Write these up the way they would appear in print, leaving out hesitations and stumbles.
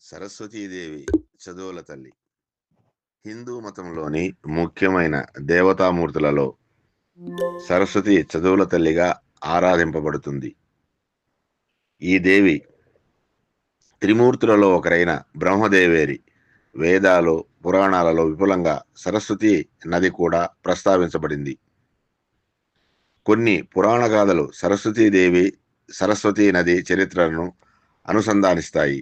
సరస్వతీదేవి చదువుల తల్లి. హిందూ మతంలోని ముఖ్యమైన దేవతామూర్తులలో సరస్వతి చదువుల తల్లిగా ఆరాధింపబడుతుంది. ఈ దేవి త్రిమూర్తులలో ఒకరైన బ్రహ్మదేవేరి వేదాలు, పురాణాలలో విపులంగా సరస్వతి నది కూడా ప్రస్తావించబడింది. కొన్ని పురాణ గాథలు సరస్వతీ నది చరిత్రను అనుసంధానిస్తాయి.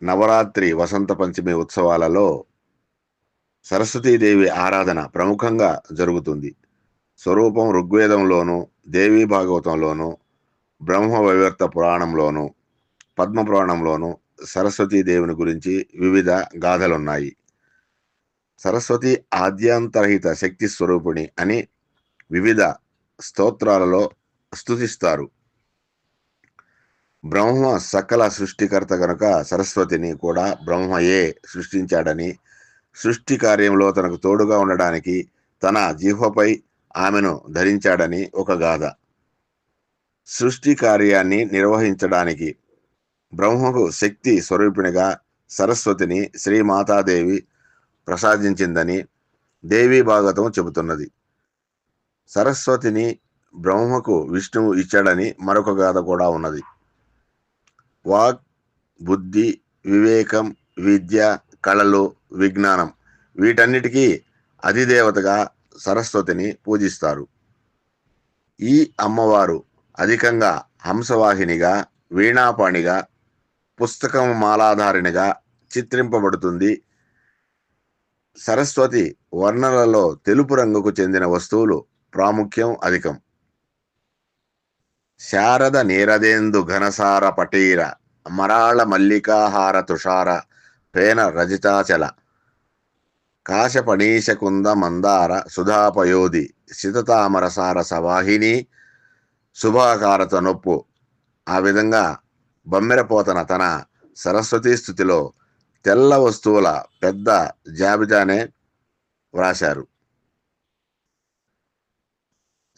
నవరాత్రి, వసంత పంచమి ఉత్సవాలలో సరస్వతీదేవి ఆరాధన ప్రముఖంగా జరుగుతుంది. స్వరూపం ఋగ్వేదంలోను, దేవీ భాగవతంలోను, బ్రహ్మ వైవర్త పురాణంలోను, పద్మ పురాణంలోను సరస్వతీదేవిని గురించి వివిధ గాథలున్నాయి. సరస్వతి ఆద్యాంతరహిత శక్తి స్వరూపిణి అని వివిధ స్తోత్రాలలో స్తుతిస్తారు. బ్రహ్మ సకల సృష్టికర్త గనుక సరస్వతిని కూడా బ్రహ్మయే సృష్టించాడని, సృష్టి కార్యంలో తనకు తోడుగా ఉండడానికి తన జిహ్వపై ఆమెను ధరించాడని ఒక గాథ. సృష్టి కార్యాన్ని నిర్వహించడానికి బ్రహ్మకు శక్తి స్వరూపిణిగా సరస్వతిని శ్రీమాతాదేవి ప్రసాదించిందని దేవీ భాగవతం చెబుతున్నది. సరస్వతిని బ్రహ్మకు విష్ణువు ఇచ్చాడని మరొక గాథ కూడా ఉన్నది. వాక్, బుద్ధి, వివేకం, విద్య, కళలు, విజ్ఞానం వీటన్నిటికీ అధిదేవతగా సరస్వతిని పూజిస్తారు. ఈ అమ్మవారు అధికంగా హంసవాహినిగా, వీణాపాణిగా, పుస్తకం మాలాధారిణిగా చిత్రింపబడుతుంది. సరస్వతి వర్ణనలలో తెలుపు రంగుకు చెందిన వస్తువులు ప్రాముఖ్యం అధికం. శారద నీరదేందు ఘనసార పటీర మరాళ మల్లికాహార తుషార పేన రజితాచల కాశపణీశకుంద మందార సుధాపయోధి శితతామరసార సవాహిని శుభాకారత నొప్పు. ఆ విధంగా బమ్మెరపోతన తన సరస్వతీ స్థుతిలో తెల్ల వస్తువుల పెద్ద జాబితానే వ్రాశారు.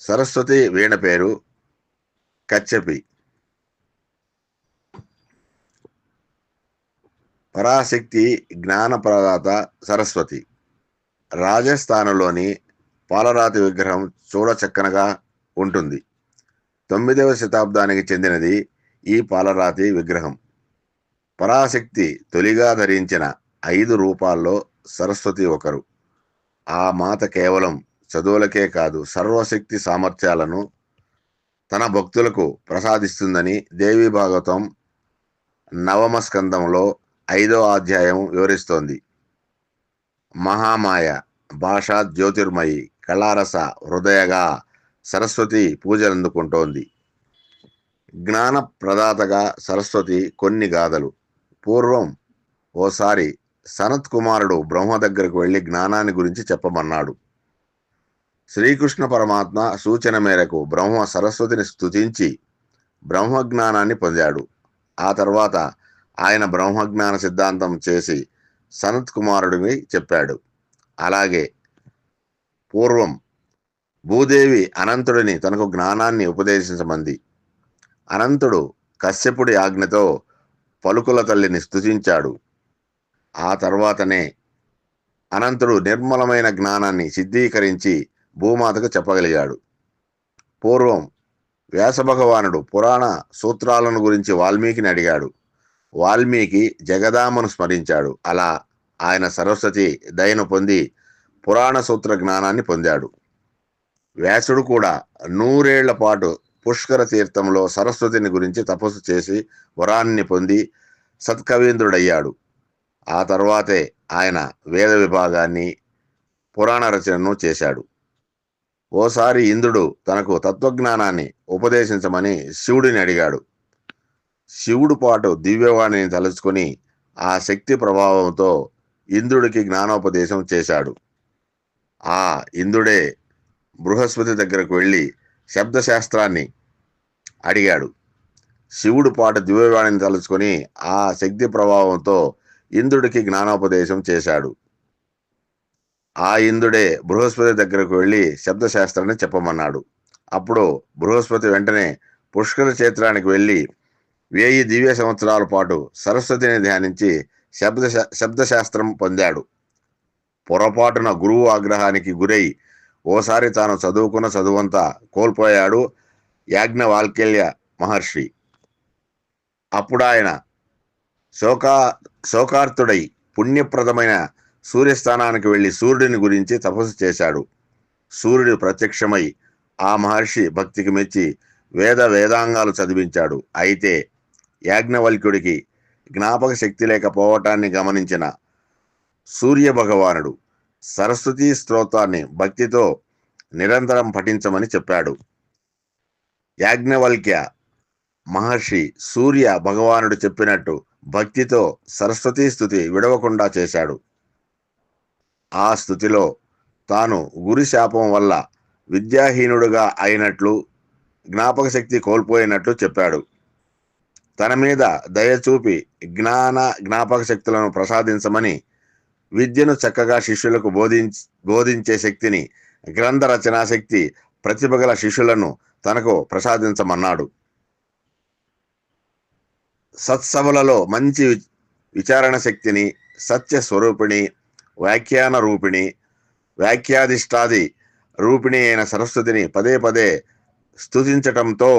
సరస్వతి వీణ పేరు కచ్చెపి. పరాశక్తి జ్ఞానప్రదాత సరస్వతి. రాజస్థాన్లోని పాలరాతి విగ్రహం చూడచక్కనగా ఉంటుంది. 9వ శతాబ్దానికి చెందినది ఈ పాలరాతి విగ్రహం. పరాశక్తి తొలిగా ధరించిన 5 రూపాల్లో సరస్వతి ఒకరు. ఆ మాత కేవలం చదువులకే కాదు, సర్వశక్తి సామర్థ్యాలను తన భక్తులకు ప్రసాదిస్తుందని దేవీ భాగవతం 9వ స్కందంలో 5వ అధ్యాయం వివరిస్తోంది. మహామాయ, భాషా జ్యోతిర్మయి, కళారస హృదయగా సరస్వతి పూజలందుకుంటోంది. జ్ఞాన ప్రదాతగా సరస్వతి కొన్ని గాథలు. పూర్వం ఓసారి సనత్ కుమారుడు బ్రహ్మ దగ్గరకు వెళ్ళి జ్ఞానాన్ని గురించి చెప్పమన్నాడు. శ్రీకృష్ణ పరమాత్మ సూచన మేరకు బ్రహ్మ సరస్వతిని స్తుతించి బ్రహ్మజ్ఞానాన్ని పొందాడు. ఆ తర్వాత ఆయన బ్రహ్మజ్ఞాన సిద్ధాంతం చేసి సనత్ కుమారుడిని చెప్పాడు. అలాగే పూర్వం భూదేవి అనంతుడిని తనకు జ్ఞానాన్ని ఉపదేశించమంది. అనంతుడు కశ్యపుడి ఆజ్ఞతో పలుకుల తల్లిని స్తుతించాడు. ఆ తర్వాతనే అనంతుడు నిర్మలమైన జ్ఞానాన్ని సిద్ధీకరించి భూమాతకు చెప్పగలిగాడు. పూర్వం వ్యాసభగవానుడు పురాణ సూత్రాలను గురించి వాల్మీకిని అడిగాడు. వాల్మీకి జగదాంబను స్మరించాడు. అలా ఆయన సరస్వతి దయను పొంది పురాణ సూత్ర జ్ఞానాన్ని పొందాడు. వ్యాసుడు కూడా 100 ఏళ్ల పాటు పుష్కర తీర్థంలో సరస్వతిని గురించి తపస్సు చేసి వరాన్ని పొంది సత్కవీంద్రుడయ్యాడు. ఆ తర్వాతే ఆయన వేద విభాగాన్ని, పురాణ రచనను చేశాడు. ఓసారి ఇంద్రుడు తనకు తత్వజ్ఞానాన్ని ఉపదేశించమని శివుడిని అడిగాడు. శివుడు పాటు దివ్యవాణిని తలుచుకొని ఆ శక్తి ప్రభావంతో ఇంద్రుడికి జ్ఞానోపదేశం చేశాడు. ఆ ఇంద్రుడే బృహస్పతి దగ్గరకు వెళ్ళి శబ్దశాస్త్రాన్ని అడిగాడు. శివుడు పాటు దివ్యవాణిని తలుచుకొని ఆ శక్తి ప్రభావంతో ఇంద్రుడికి జ్ఞానోపదేశం చేశాడు. ఆ ఇంద్రుడే బృహస్పతి దగ్గరకు వెళ్ళి శబ్దశాస్త్రాన్ని చెప్పమన్నాడు. అప్పుడు బృహస్పతి వెంటనే పుష్కర క్షేత్రానికి వెళ్ళి 1000 దివ్య సంవత్సరాల పాటు సరస్వతిని ధ్యానించి శబ్దశాస్త్రం పొందాడు. పొరపాటున గురువు ఆగ్రహానికి గురై ఓసారి తాను చదువుకున్న చదువంతా కోల్పోయాడు యాజ్ఞవల్క్య మహర్షి. అప్పుడాయన శోకార్తుడై పుణ్యప్రదమైన సూర్యస్థానానికి వెళ్లి సూర్యుడిని గురించి తపస్సు చేశాడు. సూర్యుడు ప్రత్యక్షమై ఆ మహర్షి భక్తికి మెచ్చి వేదాంగాలు చదివించాడు. అయితే యాజ్ఞవల్క్యుడికి జ్ఞాపక శక్తి లేకపోవటాన్ని గమనించిన సూర్య భగవానుడు సరస్వతీ స్తోత్రాన్ని భక్తితో నిరంతరం పఠించమని చెప్పాడు. యాజ్ఞవల్క్య మహర్షి సూర్య భగవానుడు చెప్పినట్టు భక్తితో సరస్వతీ స్తుతి విడవకుండా చేశాడు. ఆ స్తుతిలో తాను గురి శాపం వల్ల విద్యాహీనుడుగా అయినట్లు, జ్ఞాపక శక్తి కోల్పోయినట్లు చెప్పాడు. తన మీద దయచూపి జ్ఞాపక శక్తులను ప్రసాదించమని, విద్యను చక్కగా శిష్యులకు బోధించే శక్తిని, గ్రంథ రచనా శక్తి, ప్రతిభ గల శిష్యులను తనకు ప్రసాదించమన్నాడు. సత్సభలలో మంచి విచారణ శక్తిని, సత్య స్వరూపిణి, వ్యాఖ్యాన రూపిణి, వ్యాఖ్యాధిష్టాది రూపిణి అయిన సరస్వతిని పదే పదే స్తుతించటంతో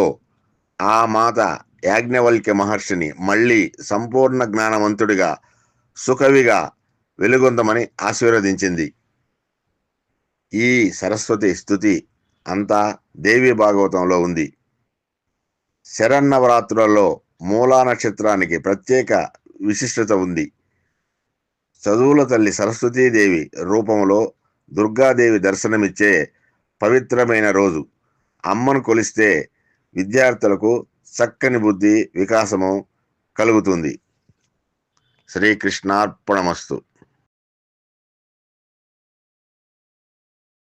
ఆ మాత యాజ్ఞవల్క్య మహర్షిని మళ్ళీ సంపూర్ణ జ్ఞానవంతుడిగా, సుకవిగా వెలుగొందమని ఆశీర్వదించింది. ఈ సరస్వతి స్తుతి అంతా దేవి భాగవతంలో ఉంది. శరన్నవరాత్రులలో మూలా నక్షత్రానికి ప్రత్యేక విశిష్టత ఉంది. చదువుల తల్లి సరస్వతీదేవి రూపంలో దుర్గాదేవి దర్శనమిచ్చే పవిత్రమైన రోజు. అమ్మను కొలిస్తే విద్యార్థులకు చక్కని బుద్ధి వికాసము కలుగుతుంది. శ్రీకృష్ణార్పణమస్తు.